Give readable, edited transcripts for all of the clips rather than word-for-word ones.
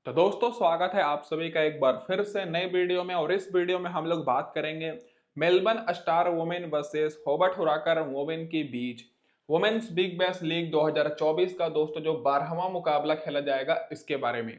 तो दोस्तों स्वागत है आप सभी का एक बार फिर से नए वीडियो में। और इस वीडियो में हम लोग बात करेंगे Melbourne star women versus Hobart Hurricanes women के बीच वुमेन्स बिग बैश लीग 2024 का दोस्तों जो 12वां मुकाबला खेला जाएगा इसके बारे में।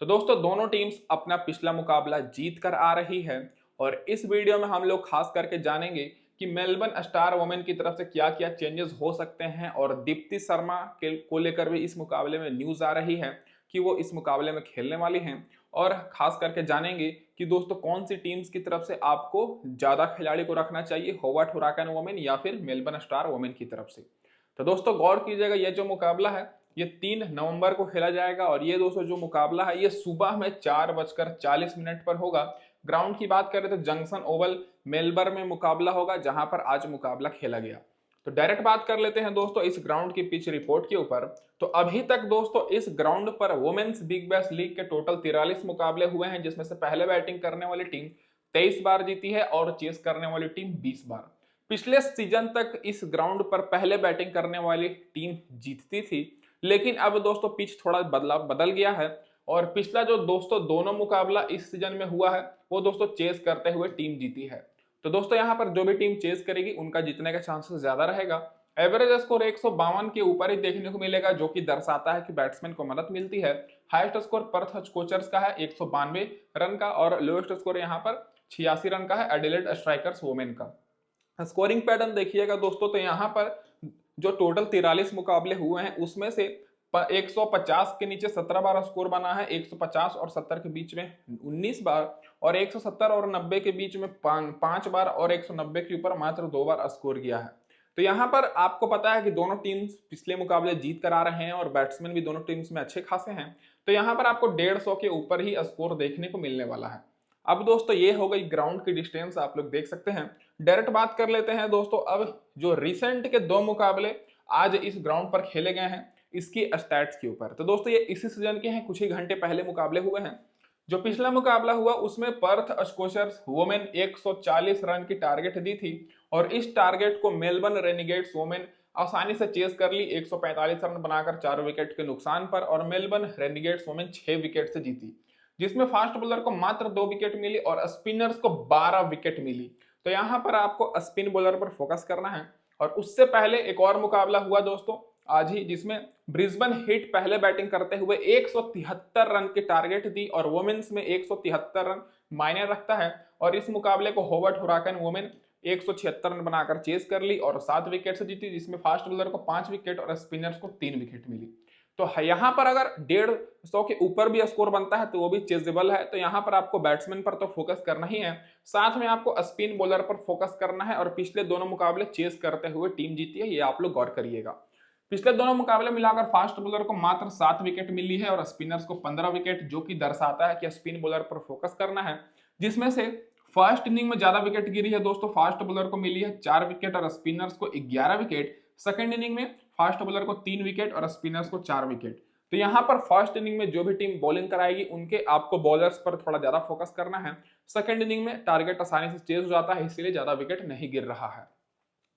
तो दोस्तों दोनों टीम्स अपना पिछला मुकाबला जीत कर आ रही है और इस वीडियो में हम लोग खास करके जानेंगे कि मेलबर्न स्टार वुमेन की तरफ से क्या क्या चेंजेस हो सकते हैं और दीप्ति शर्मा के को लेकर भी इस मुकाबले में न्यूज आ रही है कि वो इस मुकाबले में खेलने वाली हैं। और खास करके जानेंगे कि दोस्तों कौन सी टीम्स की तरफ से आपको ज्यादा खिलाड़ी को रखना चाहिए, होवर्ट हुराकन वुमेन या फिर मेलबर्न स्टार वुमेन की तरफ से। तो दोस्तों गौर कीजिएगा, ये जो मुकाबला है ये 3 नवंबर को खेला जाएगा और ये दोस्तों जो मुकाबला है ये सुबह में 4:40 पर होगा। ग्राउंड की बात करें तो जंक्शन ओवल मेलबर्न में मुकाबला होगा जहां पर आज मुकाबला खेला गया। तो डायरेक्ट बात कर लेते हैं दोस्तों इस ग्राउंड की पिच रिपोर्ट के ऊपर। तो अभी तक दोस्तों इस ग्राउंड पर वुमेन्स बिग बैश लीग के टोटल 43 मुकाबले हुए हैं, जिसमें से पहले बैटिंग करने वाली टीम 23 बार जीती है और चेस करने वाली टीम 20 बार। पिछले सीजन तक इस ग्राउंड पर पहले बैटिंग करने वाली टीम जीतती थी, लेकिन अब दोस्तों पिच थोड़ा बदल गया है और पिछला जो दोस्तों दोनों मुकाबला इस सीजन में हुआ है वो दोस्तों चेस करते हुए टीम जीती है। तो दोस्तों यहाँ पर जो भी टीम चेस करेगी उनका जीतने का चांसेस ज्यादा रहेगा। एवरेज स्कोर 152 के ऊपर ही देखने को मिलेगा, जो कि दर्शाता है कि बैट्समैन को मदद मिलती है। हाईएस्ट स्कोर पर्थ स्कोचर्स का है 192 रन का और लोएस्ट स्कोर यहाँ पर 86 रन का है एडिलेड स्ट्राइकर्स वुमेन का। स्कोरिंग पैटर्न देखिएगा दोस्तों, तो यहाँ पर जो टोटल 43 मुकाबले हुए हैं उसमें से 150 के नीचे 17 बार स्कोर बना है, 150 और 70 के बीच में 19 बार और 170 और 90 के बीच में 5 बार और 190 के ऊपर मात्र 2 बार स्कोर किया है। तो यहाँ पर आपको पता है कि दोनों टीम्स पिछले मुकाबले जीत कर आ रहे हैं और बैट्समैन भी दोनों टीम्स में अच्छे खासे हैं। तो यहाँ पर आपको 150 के ऊपर ही स्कोर देखने को मिलने वाला है। अब दोस्तों ये हो गई ग्राउंड की डिस्टेंस, आप लोग देख सकते हैं। डायरेक्ट बात कर लेते हैं दोस्तों अब जो रिसेंट के 2 मुकाबले आज इस ग्राउंड पर खेले गए हैं इसकी स्टैट्स के ऊपर। तो दोस्तों ये इसी सीजन के हैं, कुछ ही घंटे पहले मुकाबले हुए हैं। जो पिछला मुकाबला हुआ उसमें पर्थ स्कोचर्स वुमेन 140 रन की टारगेट दी थी और इस टारगेट को मेलबर्न रेनिगेट्स वुमेन आसानी से चेस कर ली 145 रन बनाकर 4 विकेट के नुकसान पर। और मेलबर्न रेनिगेट्स वुमेन 6 विकेट से जीती, जिसमें फास्ट बॉलर को मात्र 2 विकेट मिली और स्पिनर्स को 12 विकेट मिली। तो यहाँ पर आपको स्पिन बॉलर पर फोकस करना है। और उससे पहले एक और मुकाबला हुआ दोस्तों आज ही, जिसमें ब्रिस्बेन हीट पहले बैटिंग करते हुए 173 रन की टारगेट दी और वुमेन्स में 173 रन मायने रखता है। और इस मुकाबले को होवर्ट हुराकन वुमेन 176 रन बनाकर चेस कर ली और 7 विकेट से जीती, जिसमें फास्ट बॉलर को 5 विकेट और स्पिनर्स को 3 विकेट मिली। तो यहाँ पर अगर 150 के ऊपर भी स्कोर बनता है तो वो भी चेजेबल है। तो यहाँ पर आपको बैट्समैन पर तो फोकस करना ही है, साथ में आपको स्पिन बॉलर पर फोकस करना है। और पिछले दोनों मुकाबले चेस करते हुए टीम जीती है, ये आप लोग गौर करिएगा। पिछले दोनों मुकाबले मिलाकर फास्ट बॉलर को मात्र 7 विकेट मिली है और स्पिनर्स को 15 विकेट, जो कि दर्शाता है कि स्पिन बॉलर पर फोकस करना है। जिसमें से फर्स्ट इनिंग में ज्यादा विकेट गिरी है दोस्तों, फास्ट बॉलर को मिली है 4 विकेट और स्पिनर्स को 11 विकेट। सेकंड इनिंग में फास्ट बॉलर को 3 विकेट और स्पिनर्स को 4 विकेट। तो यहाँ पर फर्स्ट इनिंग में जो भी टीम बॉलिंग कराएगी उनके आपको बॉलर्स पर थोड़ा ज्यादा फोकस करना है। सेकंड इनिंग में टारगेट आसानी से चेज हो जाता है, इसीलिए ज्यादा विकेट नहीं गिर रहा है।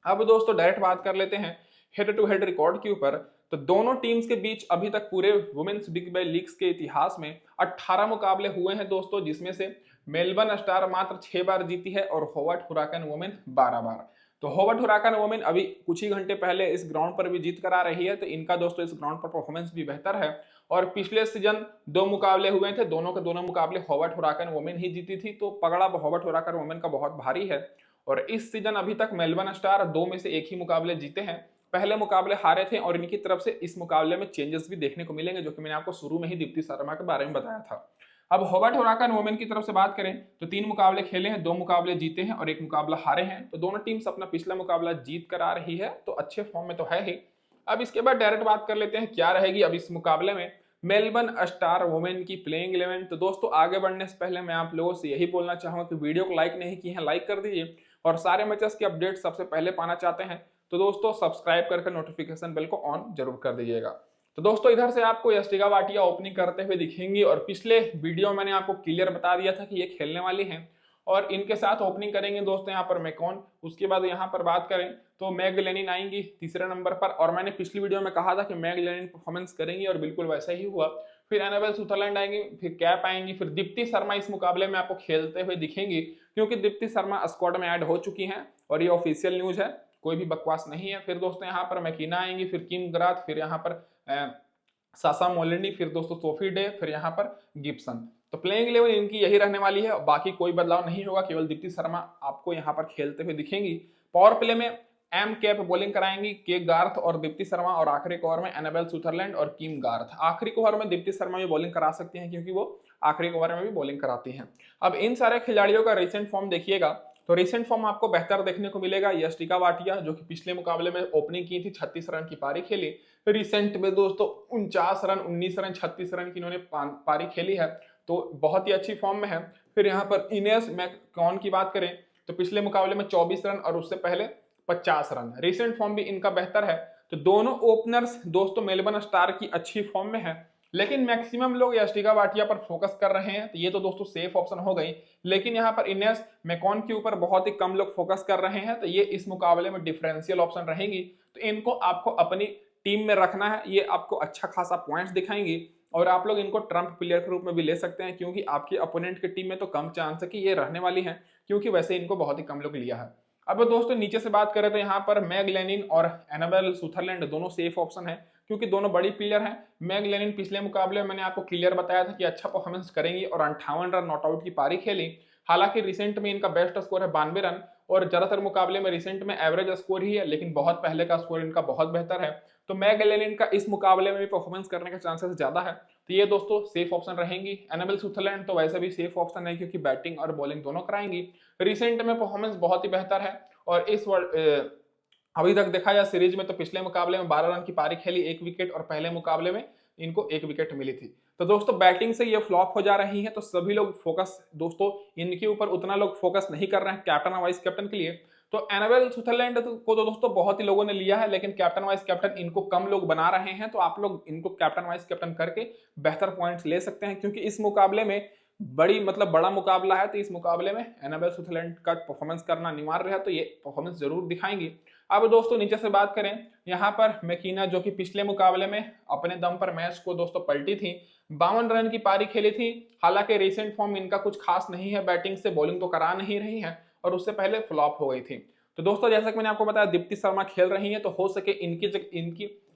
अब दोस्तों डायरेक्ट बात कर लेते हैं हेड टू हेड रिकॉर्ड के ऊपर। तो दोनों टीम्स के बीच अभी तक पूरे वुमेन्स बिग बैश लीग्स के इतिहास में 18 मुकाबले हुए हैं दोस्तों, जिसमें से मेलबर्न स्टार मात्र 6 बार जीती है और होवर्ट हुराकन वुमेन 12 बार। तो होवर्ट हुराकन वुमेन अभी कुछ ही घंटे पहले इस ग्राउंड पर भी जीत कर आ रही है, तो इनका दोस्तों इस ग्राउंड पर परफॉर्मेंस भी बेहतर है। और पिछले सीजन 2 मुकाबले हुए थे, दोनों के दोनों मुकाबले होवर्ट हुराकन वुमेन ही जीती थी, तो पगड़ा होवर्ट हुराकन वुमेन का बहुत भारी है। और इस सीजन अभी तक मेलबर्न स्टार 2 में से 1 ही मुकाबले जीते हैं, पहले मुकाबले हारे थे और इनकी तरफ से इस मुकाबले में चेंजेस भी देखने को मिलेंगे, जो कि मैंने आपको शुरू में ही दीप्ति शर्मा के बारे में बताया था। अब होवर्ट हुराकन वुमेन की तरफ से बात करें तो 3 मुकाबले खेले हैं, 2 मुकाबले जीते हैं और 1 मुकाबला हारे हैं। तो दोनों टीम्स अपना पिछला मुकाबला जीत कर आ रही है, तो अच्छे फॉर्म में तो है ही। अब इसके बाद डायरेक्ट बात कर लेते हैं क्या रहेगी अब इस मुकाबले में मेलबर्न स्टार वुमेन की प्लेइंग 11। तो दोस्तों आगे बढ़ने से पहले मैं आप लोगों से यही बोलना चाहूंगा कि वीडियो को लाइक नहीं किए हैं लाइक कर दीजिए, और सारे मैचेस की अपडेट सबसे पहले पाना चाहते हैं तो दोस्तों सब्सक्राइब करके नोटिफिकेशन बेल को ऑन जरूर कर दीजिएगा। तो दोस्तों इधर से आपको यष्टिका वाटिया ओपनिंग करते हुए दिखेंगी और पिछले वीडियो में मैंने आपको क्लियर बता दिया था कि ये खेलने वाली हैं और इनके साथ ओपनिंग करेंगे दोस्तों यहाँ पर मैकॉन। उसके बाद यहाँ पर बात करें तो मैग लेनिन आएंगी तीसरे नंबर पर, और मैंने पिछली वीडियो में कहा था कि मैग लेनिन परफॉर्मेंस करेंगी और बिल्कुल वैसा ही हुआ। फिर एनाबेल सुथरलैंड आएंगी, फिर कैप आएंगी, फिर दीप्ति शर्मा इस मुकाबले में आपको खेलते हुए दिखेंगी, क्योंकि दीप्ति शर्मा स्क्वाड में ऐड हो चुकी हैं और ये ऑफिशियल न्यूज है, कोई भी बकवास नहीं है। फिर दोस्तों यहाँ पर मैकिना आएंगी, फिर किम ग्राथ, फिर यहाँ पर सासा मोलिनी, फिर दोस्तों सोफी डे, फिर यहाँ पर गिब्सन। तो प्लेइंग 11 इनकी यही रहने वाली है, बाकी कोई बदलाव नहीं होगा, केवल दीप्ति शर्मा आपको यहाँ पर खेलते हुए दिखेंगी। पावर प्ले में एम कैप बॉलिंग कराएंगी, के गार्थ और दीप्ति शर्मा, और आखिरी ओवर में एनाबेल सुथरलैंड और किम गार्थ। आखिरी ओवर में दीप्ति शर्मा भी बॉलिंग करा सकती हैं, क्योंकि वो आखिरी ओवर में भी बॉलिंग कराती हैं। अब इन सारे खिलाड़ियों का रिसेंट फॉर्म देखिएगा, तो रिसेंट फॉर्म आपको बेहतर देखने को मिलेगा। यष्टिका वाटिया जो कि पिछले मुकाबले में ओपनिंग की थी, 36 रन की पारी खेली। रिसेंट में दोस्तों 49 रन, 19 रन, 36 रन की इन्होंने पारी खेली है, तो बहुत ही अच्छी फॉर्म में है। फिर यहाँ पर इनेस मैककॉन की बात करें तो पिछले मुकाबले में 24 रन और उससे पहले 50 रन। रिसेंट फॉर्म भी इनका बेहतर है। तो दोनों ओपनर्स दोस्तों मेलबर्न स्टार की अच्छी फॉर्म में है, लेकिन मैक्सिमम लोग यष्टिका वाटिया पर फोकस कर रहे हैं, तो ये तो दोस्तों सेफ ऑप्शन हो गई। लेकिन यहाँ पर इनेस मैककॉन के ऊपर बहुत ही कम लोग फोकस कर रहे हैं, तो ये इस मुकाबले में डिफरेंशियल ऑप्शन रहेंगी। तो इनको आपको अपनी टीम में रखना है, ये आपको अच्छा खासा पॉइंट्स दिखाएंगी, और आप लोग इनको ट्रम्प प्लेयर के रूप में भी ले सकते हैं, क्योंकि आपके अपोनेंट की टीम में तो कम चांस है कि ये रहने वाली है, क्योंकि वैसे इनको बहुत ही कम लोग लिया है। अब दोस्तों नीचे से बात करें तो यहाँ पर मैग लेनिन और एनाबेल सुथरलैंड दोनों सेफ ऑप्शन है, क्योंकि दोनों बड़ी प्लेयर हैं। मैग लेनिन पिछले मुकाबले में मैंने आपको क्लियर बताया था कि अच्छा परफॉर्मेंस करेंगी और 58 रन नॉट आउट की पारी खेली। हालांकि रिसेंट में इनका बेस्ट स्कोर है 92 रन, और ज्यादातर मुकाबले में रिसेंट में एवरेज स्कोर ही है, लेकिन बहुत पहले का स्कोर इनका बहुत बेहतर है। तो मैग लेनिन का इस मुकाबले में भी परफॉर्मेंस करने का चांसेस ज्यादा है, तो ये दोस्तों सेफ ऑप्शन रहेंगी। एनाबेल सुथरलैंड तो वैसे भी सेफ ऑप्शन है, क्योंकि बैटिंग और बॉलिंग दोनों कराएंगी। रिसेंट में परफॉर्मेंस बहुत ही बेहतर है, और इस अभी तक देखा जाए सीरीज में तो पिछले मुकाबले में 12 रन की पारी खेली, 1 विकेट, और पहले मुकाबले में इनको 1 विकेट मिली थी। तो दोस्तों बैटिंग से ये फ्लॉप हो जा रही है, तो सभी लोग फोकस दोस्तों इनके ऊपर उतना लोग फोकस नहीं कर रहे हैं कैप्टन और वाइस कैप्टन के लिए। तो एनाबेल सुथरलैंड को तो दोस्तों बहुत ही लोगों ने लिया है, लेकिन कैप्टन वाइस कैप्टन इनको कम लोग बना रहे हैं, तो आप लोग इनको कैप्टन वाइस कैप्टन करके बेहतर पॉइंट्स ले सकते हैं, क्योंकि इस मुकाबले में बड़ा मुकाबला है। तो इस मुकाबले में एनाबेल सुथरलैंड का परफॉर्मेंस करना अनिवार्य है, तो ये परफॉर्मेंस जरूर दिखाएंगी। अब दोस्तों नीचे से बात करें, यहाँ पर मैकिना जो कि पिछले मुकाबले में अपने दम पर मैच को दोस्तों पलटी थी, 52 रन की पारी खेली थी। हालांकि रिसेंट फॉर्म इनका कुछ खास नहीं है, बैटिंग से बॉलिंग तो करा नहीं रही है, और उससे पहले फ्लॉप हो गई थी। तो दोस्तों जैसा कि मैंने आपको बताया दीप्ति शर्मा खेल रही है, तो हो सके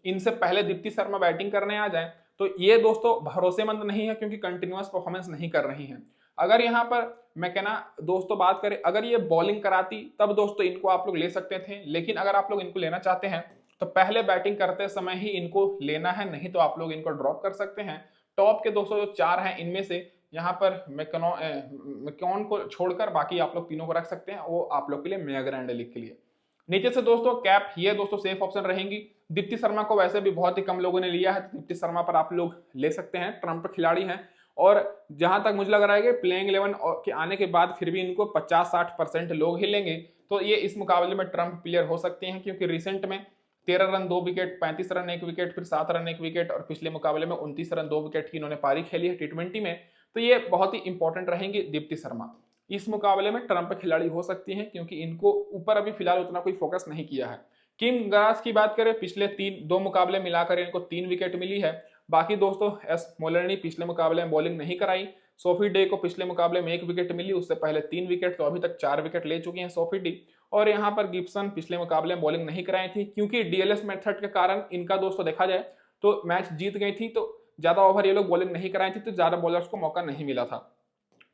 इनसे पहले दीप्ति शर्मा बैटिंग करने आ जाए, तो ये दोस्तों भरोसेमंद नहीं है, क्योंकि कंटिन्यूअस परफॉर्मेंस नहीं कर रही हैं। अगर यहाँ पर मैं कहना दोस्तों बात करें, अगर ये बॉलिंग कराती तब दोस्तों इनको आप लोग ले सकते थे, लेकिन अगर आप लोग इनको लेना चाहते हैं तो पहले बैटिंग करते समय ही इनको लेना है, नहीं तो आप लोग इनको ड्रॉप कर सकते हैं। टॉप के दोस्तों जो 4 हैं, इनमें से यहाँ पर मैककॉन को छोड़कर बाकी आप लोग तीनों को रख सकते हैं, वो आप लोग के लिए मेगा ग्रैंड लीग के लिए। नीचे से दोस्तों कैप, ये दोस्तों सेफ ऑप्शन रहेंगी। दीप्ति शर्मा को वैसे भी बहुत ही कम लोगों ने लिया है, तो दीप्ति शर्मा पर आप लोग ले सकते हैं, ट्रम्प खिलाड़ी हैं, और जहां तक मुझे लग रहा है कि प्लेइंग 11 के आने के बाद फिर भी इनको 50-60% लोग ही लेंगे, तो ये इस मुकाबले में ट्रम्प प्लेयर हो सकते हैं, क्योंकि रिसेंट में 13 रन 2 विकेट, 35 रन 1 विकेट, फिर 7 रन 1 विकेट, और पिछले मुकाबले में 29 रन 2 विकेट की इन्होंने पारी खेली है T20 में। तो ये बहुत ही इंपॉर्टेंट रहेंगी दीप्ति शर्मा, इस मुकाबले में ट्रम्प खिलाड़ी हो सकती हैं, क्योंकि इनको ऊपर अभी फिलहाल उतना कोई फोकस नहीं किया है। किम ग्रास की बात करें, पिछले 2 मुकाबले मिलाकर इनको 3 विकेट मिली है। बाकी दोस्तों एस मोलर्नी पिछले मुकाबले में बॉलिंग नहीं कराई। सोफी डे को पिछले मुकाबले में 1 विकेट मिली, उससे पहले 3 विकेट, तो अभी तक 4 विकेट ले चुकी हैं सोफी डी। और यहाँ पर गिब्सन पिछले मुकाबले में बॉलिंग नहीं कराई थी, क्योंकि डीएलएस मेथड के कारण इनका दोस्तों देखा जाए तो मैच जीत गई थी, तो ज्यादा ओवर ये लोग बॉलिंग नहीं कराई थी, तो ज्यादा बॉलर्स को मौका नहीं मिला था।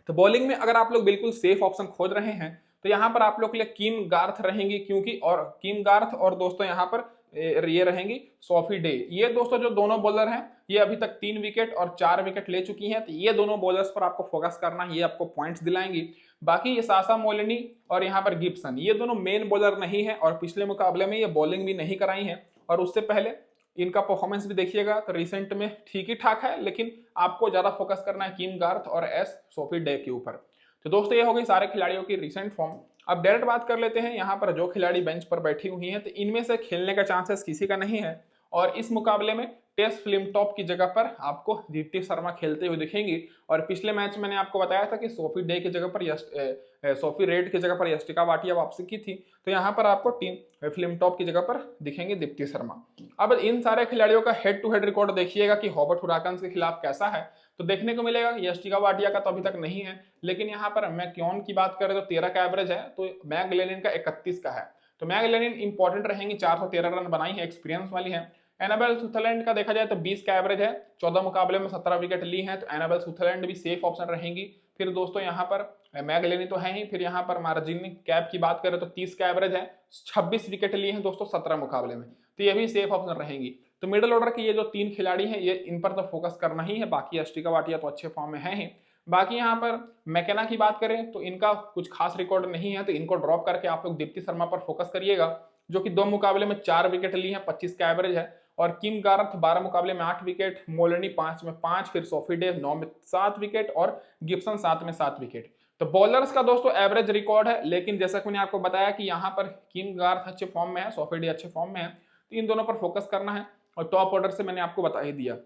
तो बॉलिंग में अगर आप लोग बिल्कुल सेफ ऑप्शन खोज रहे हैं, तो यहाँ पर आप लोग के लिए किम गार्थ रहेंगी, क्योंकि और किम गार्थ और दोस्तों यहाँ पर ये रहेंगी सोफी डे। ये दोस्तों जो दोनों बॉलर हैं, ये अभी तक 3 विकेट और 4 विकेट ले चुकी हैं, तो ये दोनों बॉलर्स पर आपको फोकस करना है, ये आपको पॉइंट्स दिलाएंगी। बाकी ये सासा मोलिनी और यहाँ पर गिब्सन, ये दोनों मेन बॉलर नहीं है, और पिछले मुकाबले में ये बॉलिंग भी नहीं कराई है, और उससे पहले इनका परफॉर्मेंस भी देखिएगा तो रिसेंट में ठीक ही ठाक है, लेकिन आपको ज्यादा फोकस करना है किम गार्थ और एस सोफी डे के ऊपर। तो दोस्तों ये हो गई सारे खिलाड़ियों की रिसेंट फॉर्म। अब डायरेक्ट बात कर लेते हैं यहाँ पर जो खिलाड़ी बेंच पर बैठी हुई हैं, तो इनमें से खेलने का चांसेस किसी का नहीं है, और इस मुकाबले में टेस्ट फ्लिमटॉप की जगह पर आपको दीप्ति शर्मा खेलते हुए दिखेंगी। और पिछले मैच मैंने आपको बताया था कि सोफी डे की जगह पर सोफी रेड की जगह पर यष्टिका भाटिया वापसी की थी, तो यहाँ पर आपको टीम फ्लिमटॉप की जगह पर दिखेंगे दीप्ति शर्मा। अब इन सारे खिलाड़ियों का हेड टू हेड रिकॉर्ड देखिएगा कि हॉबर्ट हुराकन्स के खिलाफ कैसा है, तो देखने को मिलेगा कि यष्टिका भाटिया का तो अभी तक नहीं है, लेकिन यहाँ पर मैक्योन की बात करें तो 13 का एवरेज है, तो मैग लेनिन का 31 का है। तो मैग लेनिन इंपॉर्टेंट रहेंगी, 413 रन बनाई है, एक्सपीरियंस वाली है। एनाबेल सुथरलैंड का देखा जाए तो 20 का एवरेज है, 14 मुकाबले में 17 विकेट ली है, तो एनाबेल सुथरलैंड भी सेफ ऑप्शन रहेंगी। फिर दोस्तों यहाँ पर मैग लेनिन तो है ही, फिर यहाँ पर मार्जिन कैप की बात करें तो 30 का एवरेज है, 26 विकेट लिए हैं दोस्तों 17 मुकाबले में, तो ये भी सेफ ऑप्शन रहेंगी। तो मिडिल ऑर्डर के ये जो 3 खिलाड़ी हैं, ये इन पर तो फोकस करना ही है। बाकी यष्टिका भाटिया तो अच्छे फॉर्म में है ही। बाकी यहाँ पर मैकेना की बात करें तो इनका कुछ खास रिकॉर्ड नहीं है, तो इनको ड्रॉप करके आप लोग दीप्ति शर्मा पर फोकस करिएगा, जो कि 2 मुकाबले में 4 विकेट ली है, 25 का एवरेज है। और किम गारथ 12 मुकाबले में 8 विकेट, मोलनी 5 में 5, फिर सोफी डे 9 में 7 विकेट और गिब्सन 7 में 7 विकेट। तो बॉलर्स का दोस्तों एवरेज रिकॉर्ड है, लेकिन जैसा कि मैंने आपको बताया कि यहाँ पर किम गार्थ अच्छे फॉर्म में है, सोफी डे अच्छे फॉर्म में है, तो इन दोनों पर फोकस करना है। और टॉप ऑर्डर से मैंने आपको बता ही दिया।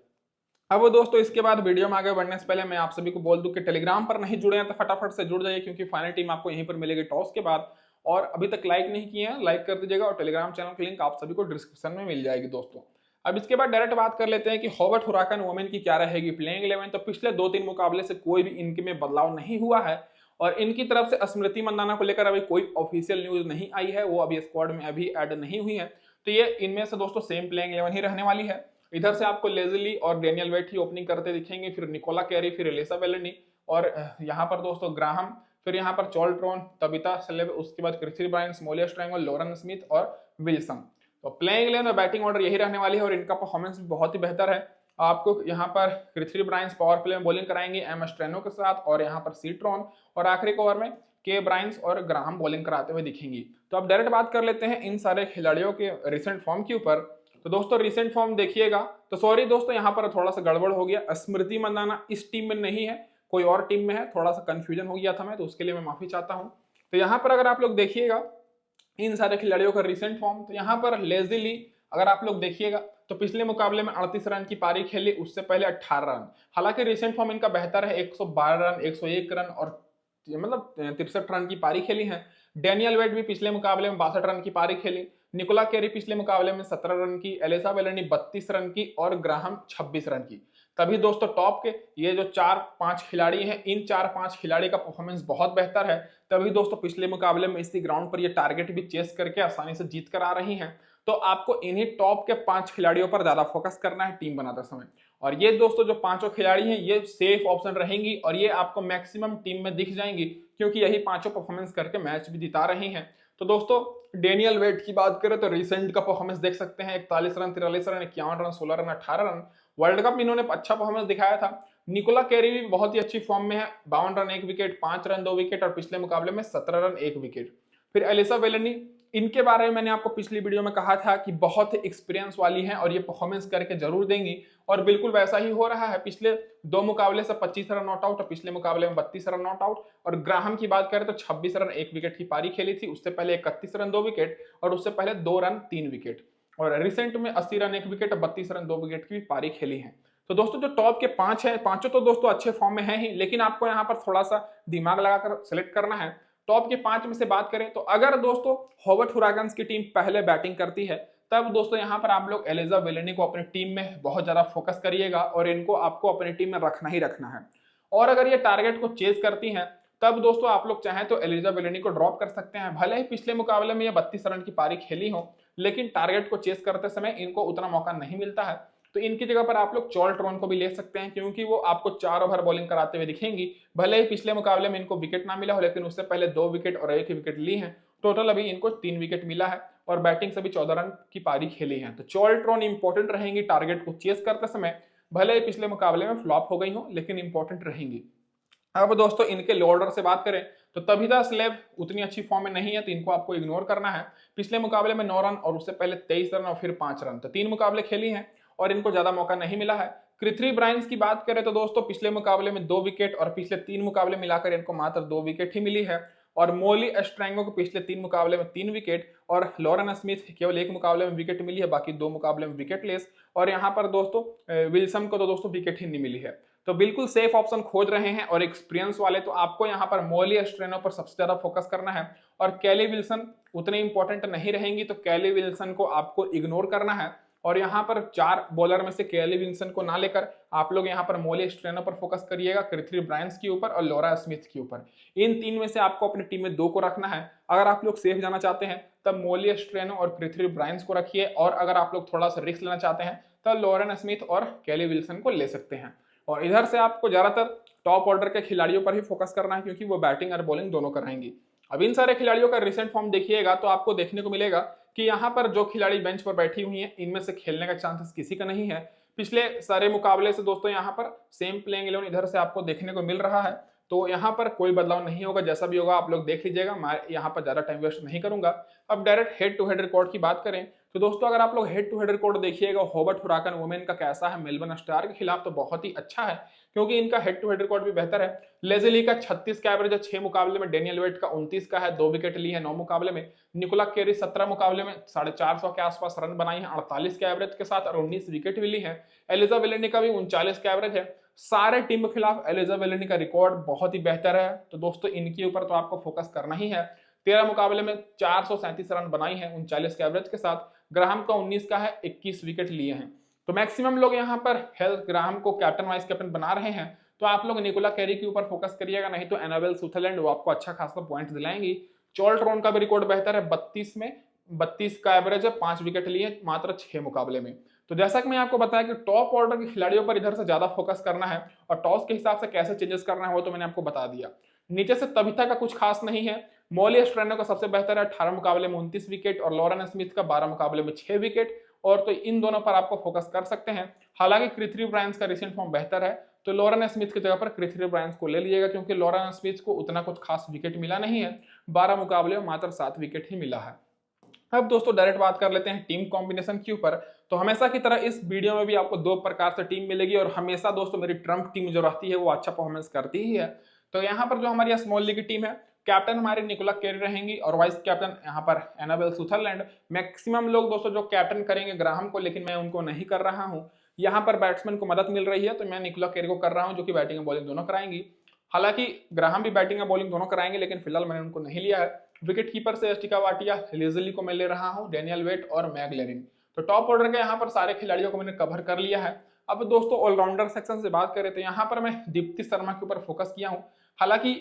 अब दोस्तों इसके बाद वीडियो में आगे बढ़ने से पहले मैं आप सभी को बोल दूं कि टेलीग्राम पर नहीं जुड़े हैं तो फटाफट से जुड़ जाइए, क्योंकि फाइनल टीम आपको यहीं पर मिलेगी टॉस के बाद। और अभी तक लाइक नहीं किए हैं, लाइक कर दीजिएगा, और टेलीग्राम चैनल की लिंक आप सभी को डिस्क्रिप्शन में मिल जाएगी दोस्तों। अब इसके बाद डायरेक्ट बात कर लेते हैं कि हॉबर्ट हुराकन वोमेन की क्या रहेगी प्लेइंग 11। तो पिछले 2-3 मुकाबले से कोई भी इनके में बदलाव नहीं हुआ है, और इनकी तरफ से स्मृति मंदाना को लेकर अभी कोई ऑफिशियल न्यूज नहीं आई है, वो अभी स्क्वाड में अभी ऐड नहीं हुई है। तो ये इनमें से दोस्तों सेम प्लेइंग 11 ही रहने वाली है। इधर से आपको लेजली और डेनियल वेट ही ओपनिंग करते दिखेंगे, फिर निकोला कैरी, फिर एलिसा वेलेनी, और यहाँ पर दोस्तों ग्राहम, फिर यहाँ पर चॉल्ट्रॉन, तबिता स्लेब, उसके बाद क्रिथी ब्रायंस, मोलिया स्ट्रैंगल, लॉरेन स्मिथ और विल्सन। तो प्लेइंग 11 में बैटिंग ऑर्डर यही रहने वाली है, और इनका परफॉर्मेंस भी बहुत ही बेहतर है। आपको यहाँ पर क्रिथी ब्रायंस पावर प्ले में बॉलिंग कराएंगे एम स्ट्रेनो के साथ, और यहाँ पर सीट्रॉन, और आखिरी ओवर में के ब्रायंस और ग्राहम बॉलिंग कराते हुए दिखेंगी। तो अब डायरेक्ट बात कर लेते हैं इन सारे खिलाड़ियों के रिसेंट फॉर्म के ऊपर। तो दोस्तों रिसेंट फॉर्म देखिएगा, तो सॉरी दोस्तों यहाँ पर थोड़ा सा गड़बड़ हो गया, स्मृति मंदाना इस टीम में नहीं है, कोई और टीम में है, थोड़ा सा कंफ्यूजन हो गया था मैं, तो उसके लिए मैं माफी चाहता हूँ। तो यहाँ पर अगर आप लोग देखिएगा इन सारे खिलाड़ियों का रिसेंट फॉर्म, तो यहाँ पर लेजिली अगर आप लोग देखिएगा तो पिछले मुकाबले में 38 रन की पारी खेली, उससे पहले 18 रन। हालांकि रिसेंट फॉर्म इनका बेहतर है, 112 रन, 101 रन और मतलब 63 रन की पारी खेली है। डेनियल वेट भी पिछले मुकाबले में 62 रन की पारी खेली, निकोला कैरी पिछले मुकाबले में 17 रन की, एलिसा वेलेनी 32 रन की और ग्राहम 26 रन की। तभी दोस्तों टॉप के ये जो 4-5 खिलाड़ी हैं, इन 4-5 खिलाड़ी का परफॉर्मेंस बहुत बेहतर है, तभी दोस्तों पिछले मुकाबले में इसी ग्राउंड पर ये टारगेट भी चेस करके आसानी से जीत कर आ रही हैं। तो आपको इन्हीं टॉप के 5 खिलाड़ियों पर ज्यादा फोकस करना है टीम बनाते समय। और ये दोस्तों जो 5 खिलाड़ी हैं ये सेफ ऑप्शन रहेंगी, और ये आपको मैक्सिमम टीम में दिख जाएंगी, क्योंकि यही 5 परफॉर्मेंस करके मैच भी जिता रही हैं। तो दोस्तों डेनियल वेट की बात करें तो रिसेंट का परफॉर्मेंस देख सकते हैं, 41 run, 43 run, 51 run, 16 run, 18 run. World cup में इन्होंने अच्छा परफॉर्मेंस दिखाया था। निकोला कैरी भी बहुत ही अच्छी फॉर्म में है, 52 रन 1 विकेट, 5 रन 2 विकेट, और पिछले मुकाबले में 17 रन 1 विकेट। फिर एलिसा वेलेनी, इनके बारे में मैंने आपको पिछली वीडियो में कहा था कि बहुत ही एक्सपीरियंस वाली हैं और ये परफॉर्मेंस करके जरूर देंगी, और बिल्कुल वैसा ही हो रहा है। पिछले 2 मुकाबले से 25 रन नॉट आउट, और पिछले मुकाबले में 32 रन नॉट आउट। और ग्राहम की बात करें तो 26 रन 1 विकेट की पारी खेली थी, उससे पहले 31 रन 2 विकेट, और उससे पहले 2 रन 3 विकेट, और रिसेंट में 80 रन 1 विकेट और 32 रन 2 विकेट की पारी खेली है। तो दोस्तों जो टॉप के 5 हैं, पांचों तो दोस्तों अच्छे फॉर्म में हैं ही, लेकिन आपको यहाँ पर थोड़ा सा दिमाग लगाकर सिलेक्ट करना है। टॉप के 5 में से बात करें तो अगर दोस्तों हॉबर्ट हुराकन्स की टीम पहले बैटिंग करती है, तब दोस्तों यहाँ पर आप लोग एलिजा वेलेनी को अपनी टीम में बहुत ज्यादा फोकस करिएगा, और इनको आपको अपनी टीम में रखना ही रखना है। और अगर ये टारगेट को चेज करती हैं, तब दोस्तों आप लोग चाहें तो एलिजा वेलेनी को ड्रॉप कर सकते हैं। भले ही पिछले मुकाबले में ये 32 रन की पारी खेली हो, लेकिन टारगेट को चेज करते समय इनको उतना मौका नहीं मिलता है। तो इनकी जगह पर आप लोग चॉल्ट्रॉन को भी ले सकते हैं, क्योंकि वो आपको 4 ओवर बॉलिंग कराते हुए दिखेंगी। भले ही पिछले मुकाबले में इनको विकेट ना मिला हो, लेकिन उससे पहले 2 विकेट और 1 विकेट ली है। टोटल अभी इनको 3 विकेट मिला है, और बैटिंग से भी 14 रन की पारी खेली है। तो चॉल्ट्रॉन इंपॉर्टेंट रहेंगी टारगेट को चेस करते समय, भले ही पिछले मुकाबले में फ्लॉप हो गई हो, लेकिन इंपॉर्टेंट रहेंगी। अब दोस्तों इनके लो ऑर्डर से बात करें तो तबिता स्लेब उतनी अच्छी फॉर्म में नहीं है, तो इनको आपको इग्नोर करना है। पिछले मुकाबले में 9 रन, और उससे पहले 23 रन और फिर 5 रन, तो 3 मुकाबले खेली हैं और इनको ज्यादा मौका नहीं मिला है। क्रिथी ब्रायंस की बात करें तो दोस्तों पिछले मुकाबले में 2 विकेट, और पिछले 3 मुकाबले मिलाकर इनको मात्र 2 विकेट ही मिली है। और मोली एस्ट्रेंगो को पिछले 3 मुकाबले में 3 विकेट और लॉरेन स्मिथ केवल 1 मुकाबले में विकेट मिली है, बाकी 2 मुकाबले में विकेट लेस। और यहाँ पर दोस्तों विल्सन को तो दोस्तों विकेट ही नहीं मिली है। तो बिल्कुल सेफ ऑप्शन खोज रहे हैं और एक्सपीरियंस वाले तो आपको यहाँ पर मोली एस्ट्रेनो पर सबसे ज्यादा फोकस करना है और कैली विल्सन उतने इंपॉर्टेंट नहीं रहेंगी, तो कैली विल्सन को आपको इग्नोर करना है। और यहाँ पर 4 बॉलर में से कैली विल्सन को ना लेकर आप लोग यहाँ पर मोली एस्ट्रेनो पर फोकस करिएगा, कृथ्वी ब्रायंस के ऊपर और लॉरा स्मिथ के ऊपर। इन 3 में से आपको अपनी टीम में 2 को रखना है। अगर आप लोग सेफ जाना चाहते हैं तब मोली एस्ट्रेनो और कृथ्वी ब्रायंस को रखिए, और अगर आप लोग थोड़ा सा रिस्क लेना चाहते हैं तब लॉरेन स्मिथ और कैली विल्सन को ले सकते हैं। और इधर से आपको ज्यादातर टॉप ऑर्डर के खिलाड़ियों पर ही फोकस करना है, क्योंकि वो बैटिंग और बॉलिंग दोनों कराएंगी। अब इन सारे खिलाड़ियों का रिसेंट फॉर्म देखिएगा तो आपको देखने को मिलेगा कि यहाँ पर जो खिलाड़ी बेंच पर बैठी हुई हैं इनमें से खेलने का चांसेस किसी का नहीं है। पिछले सारे मुकाबले से दोस्तों यहाँ पर सेम प्लेइंग 11 इधर से आपको देखने को मिल रहा है, तो यहाँ पर कोई बदलाव नहीं होगा। जैसा भी होगा आप लोग देख लीजिएगा, मैं यहाँ पर ज्यादा टाइम वेस्ट नहीं करूंगा। अब direct head to head record की बात करें तो दोस्तों अगर आप लोग हेड टू हेड रिकॉर्ड देखिएगा हॉबर्ट हुराकन वुमेन का कैसा है मेलबर्न स्टार के खिलाफ, तो बहुत ही अच्छा है, क्योंकि इनका हेड टू हेड रिकॉर्ड भी बेहतर है। लेजली का 36 का एवरेज है 6 मुकाबले में, डेनियल वेट का 29 का है, 2 विकेट ली है 9 मुकाबले में। निकोला केरी 17 मुकाबले में 450 के आसपास रन बनाई है 48 के एवरेज के साथ और 19 विकेट भी ली है। एलिजा वेलेनी का भी 39 का एवरेज है। सारे टीम के खिलाफ एलिजा वेलेनी का रिकॉर्ड बहुत ही बेहतर है, तो दोस्तों इनके ऊपर तो आपको फोकस करना ही है। 13 मुकाबले में 437 रन बनाई है 39 के एवरेज के साथ। ग्राहम का 19 का है, 21 विकेट लिए हैं। तो मैक्सिमम लोग यहाँ पर हेल्थ ग्राहम को कैप्टन वाइस कैप्टन बना रहे हैं, तो आप लोग निकोला कैरी के ऊपर फोकस करिएगा, नहीं तो एनाबेल सुथरलैंड वो आपको अच्छा खासा पॉइंट दिलाएंगी। चॉल्ट्रोन का भी रिकॉर्ड बेहतर है, 32 में 32 का एवरेज है, 5 विकेट लिए मात्र 6 मुकाबले में। तो जैसा कि मैं आपको बताया कि टॉप ऑर्डर के खिलाड़ियों पर इधर से ज्यादा फोकस करना है और टॉस के हिसाब से कैसे चेंजेस करना है वो तो मैंने आपको बता दिया। नीचे से तबिथा का कुछ खास नहीं है। मोली एस्ट्रेनो का सबसे बेहतर है, 18 मुकाबले में 29 विकेट और लॉरेन स्मिथ का 12 मुकाबले में 6 विकेट, और तो इन दोनों पर आपको फोकस कर सकते हैं। हालांकि कृथ्वी ब्रायंस का रिसेंट फॉर्म बेहतर है, तो लॉरेन स्मिथ की जगह पर कृथ्वी ब्रायंस को ले लीजिएगा, क्योंकि लॉरेन स्मिथ को उतना कुछ खास विकेट मिला नहीं है, 12 मुकाबले में मात्र 7 विकेट ही मिला है। अब दोस्तों डायरेक्ट बात कर लेते हैं टीम कॉम्बिनेशन के ऊपर। तो हमेशा की तरह इस वीडियो में भी आपको 2 प्रकार से टीम मिलेगी, और हमेशा दोस्तों मेरी ट्रम्प टीम जो रहती है वो अच्छा परफॉर्मेंस करती ही है। तो यहाँ पर जो हमारी स्मॉल लीग की टीम है, कैप्टन हमारे निकोला केरी रहेंगी और वाइस कैप्टन यहाँ पर एनाबेल सुथरलैंड। मैक्सिमम लोग दोस्तों जो कैप्टन करेंगे ग्राहम को, लेकिन मैं उनको नहीं कर रहा हूँ। यहाँ पर बैट्समैन को मदद मिल रही है तो मैं निकोला केरी को कर रहा हूँ, जो कि बैटिंग और बॉलिंग दोनों कराएंगी। हालांकि ग्राहम भी बैटिंग और बॉलिंग दोनों कराएंगे, लेकिन फिलहाल मैंने उनको नहीं लिया है। विकेट कीपर से एस्टिका वाटिया, लेजली को मैं ले रहा हूँ, डेनियल वेट और मैगलेरिन। तो टॉप ऑर्डर के यहाँ पर सारे खिलाड़ियों को मैंने कवर कर लिया है। अब दोस्तों ऑलराउंडर सेक्शन से बात करें तो यहाँ पर मैं दीप्ति शर्मा के ऊपर फोकस किया हूँ। हालांकि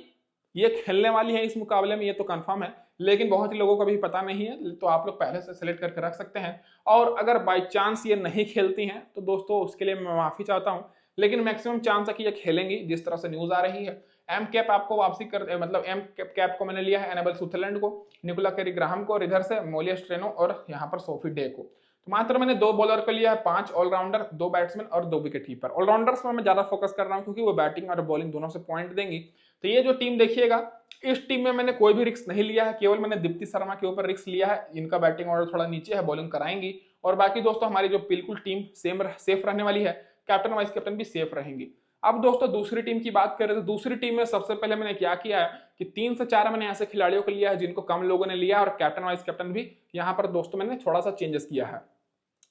ये खेलने वाली है इस मुकाबले में, ये तो कंफर्म है, लेकिन बहुत ही लोगों को भी पता नहीं है, तो आप लोग पहले से सेलेक्ट करके रख सकते हैं। और अगर बाई चांस ये नहीं खेलती हैं तो दोस्तों उसके लिए मैं माफी चाहता हूँ, लेकिन मैक्सिमम चांस है कि ये खेलेंगी जिस तरह से न्यूज आ रही है। एम कैप आपको वापसी कर, मतलब एम कैप को मैंने लिया है एनाबेल सुथरलैंड को, निकोला केरी ग्राहम को, और इधर से मोली एस्ट्रेनो और यहाँ पर सोफी डे को। तो मात्र मैंने 2 बॉलर को लिया है, 5 ऑलराउंडर, 2 बैट्समैन और 2 विकेट कीपर। ऑलराउंडर्स पर मैं ज्यादा फोकस कर रहा हूँ क्योंकि वो बैटिंग और बॉलिंग दोनों से पॉइंट देंगी। तो ये जो टीम देखिएगा, इस टीम में मैंने कोई भी रिस्क नहीं लिया है, केवल मैंने दीप्ति शर्मा के ऊपर रिस्क लिया है। इनका बैटिंग ऑर्डर थोड़ा नीचे है, बॉलिंग कराएंगी, और बाकी दोस्तों हमारी जो बिल्कुल टीम सेफ रहने वाली है, कैप्टन वाइस कैप्टन भी सेफ रहेंगी। अब दोस्तों दूसरी टीम की बात करें तो दूसरी टीम में सबसे पहले मैंने क्या किया है कि 3 से 4 मैंने ऐसे खिलाड़ियों को लिया है जिनको कम लोगों ने लिया, और कैप्टन वाइस कैप्टन भी यहाँ पर दोस्तों मैंने थोड़ा सा चेंजेस किया है।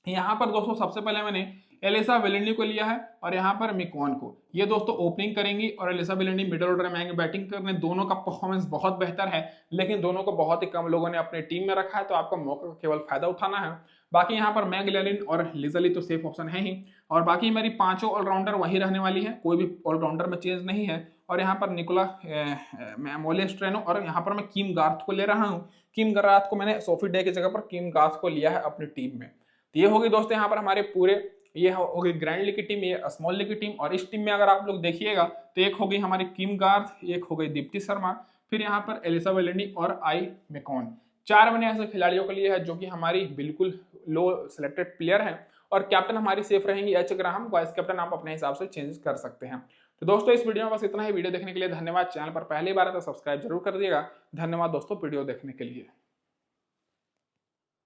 यहाँ पर दोस्तों सबसे पहले मैंने एलिसा वेलेंडी को लिया है और यहाँ पर मिकॉन को। ये दोस्तों ओपनिंग करेंगी और एलिसा वेलेंडी मिडिल ऑर्डर में आएंगे बैटिंग करने। दोनों का परफॉर्मेंस बहुत बेहतर है, लेकिन दोनों को बहुत ही कम लोगों ने अपने टीम में रखा है, तो आपको मौके का केवल फायदा उठाना है। बाकी यहाँ पर मैगलेरिन और लिजली तो सेफ ऑप्शन है ही, और बाकी मेरी 5 ऑलराउंडर वही रहने वाली है, कोई भी ऑलराउंडर में चेंज नहीं है। और यहाँ पर निकोला मोली एस्ट्रेनो और यहाँ पर मैं किम गार्थ को ले रहा हूँ। किम गार्थ को मैंने सोफी डे की जगह पर किम गार्थ को लिया है अपनी टीम में। तो ये होगी दोस्तों यहाँ पर हमारे पूरे, ये होगी ग्रैंड लीग की टीम, ये स्मॉल लीग की टीम। और इस टीम में अगर आप लोग देखिएगा तो एक होगी हमारी किम गार्थ, एक हो गई दीप्ति शर्मा, फिर यहाँ पर एलिसा वेलेंडी और आई मैकॉन। 4 मैंने ऐसे खिलाड़ियों के लिए है जो कि हमारी बिल्कुल लो सिलेक्टेड प्लेयर हैं, और कैप्टन हमारी सेफ रहेंगी एच ग्राहम। वाइस कैप्टन आप अपने हिसाब से चेंज कर सकते हैं। तो दोस्तों इस वीडियो में बस इतना ही। वीडियो देखने के लिए धन्यवाद। चैनल पर पहली बार है तो सब्सक्राइब जरूर कर दिएगा। धन्यवाद दोस्तों वीडियो देखने के लिए।